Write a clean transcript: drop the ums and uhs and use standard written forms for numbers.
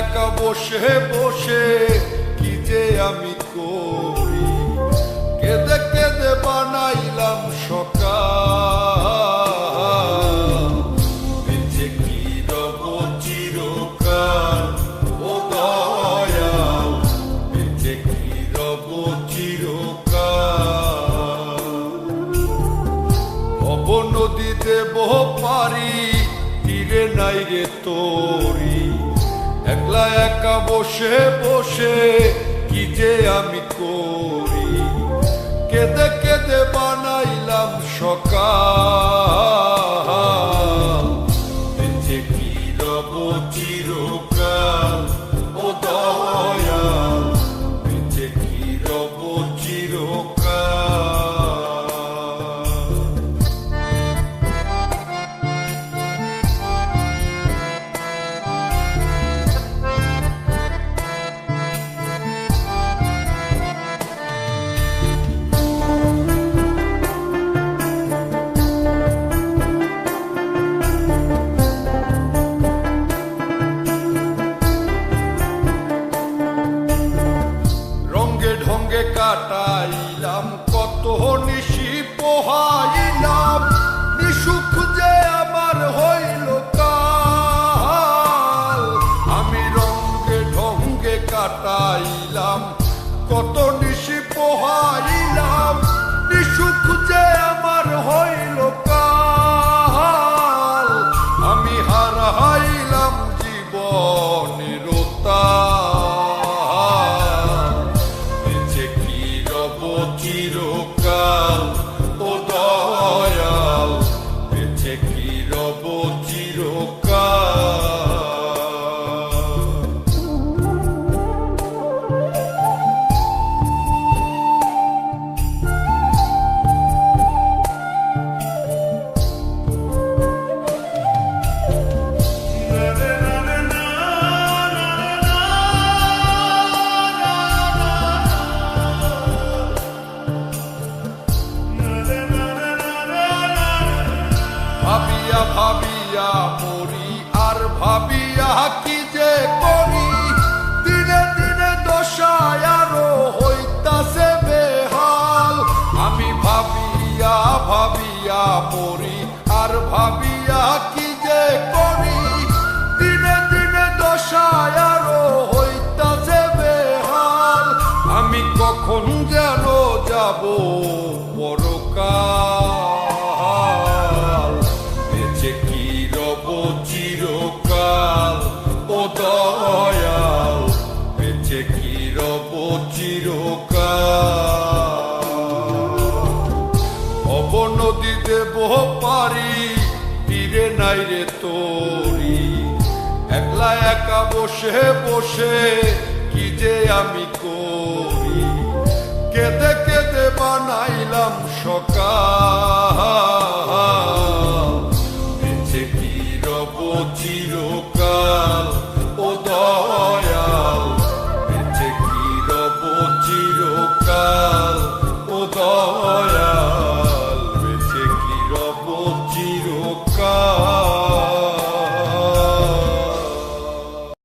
একা বসে বসে কি যে আমি করি, কেঁদে কেঁদে বানাইলাম সকাল। বেঁচে কি রব চিরকাল ও দয়াল, বেঁচে কি রব চিরকাল। ভব নদী দেব পারি, তীরে নাই রে তোরি, একলা একা বসে বসে কি যে আমি করি, কেঁদে কেঁদে বানাইলাম সকাল। বেঁচে কি রব চিরকাল ও দয়াল, বেঁচে কি রব চিরকাল। কাটাইলাম কত নিশি পোহাইলাম, নিশুক যে আমার হইল কাল। আমি রঙ্গে ঢঙ্গে কাটাইলাম কত নিশি পোহাইলাম, নিশুক যে আমার হইল কাল। আমি হারাইলাম জীবনের চিরকাল ও দয়াল, বেঁচে কি রব চিরকাল। ভাবিয়া ভাবিয়া মরি আর ভাবিয়া কি যে করি, দিনে দিনে দশায় আরো হইতাছে বেহাল। আমি ভাবিয়া ভাবিয়া মরি আর ভাবিয়া কি যে করি, দিনে দিনে দশায় আরো হইতাছে বেহাল। আমি কখন যেন যাব পরকাল, বেঁচে কি রব চিরকাল ও দয়াল, বেঁচে কি রব চিরকাল। ভব নদী দেব পারি, তীরে নাই রে তোরি, একলা একা বসে বসে কি যে আমি করি, কেঁদে কেঁদে বানাইলাম সকাল। বেঁচে কি রব চিরকাল ও দয়াল, বেঁচে কি রব চিরকাল ও দয়াল।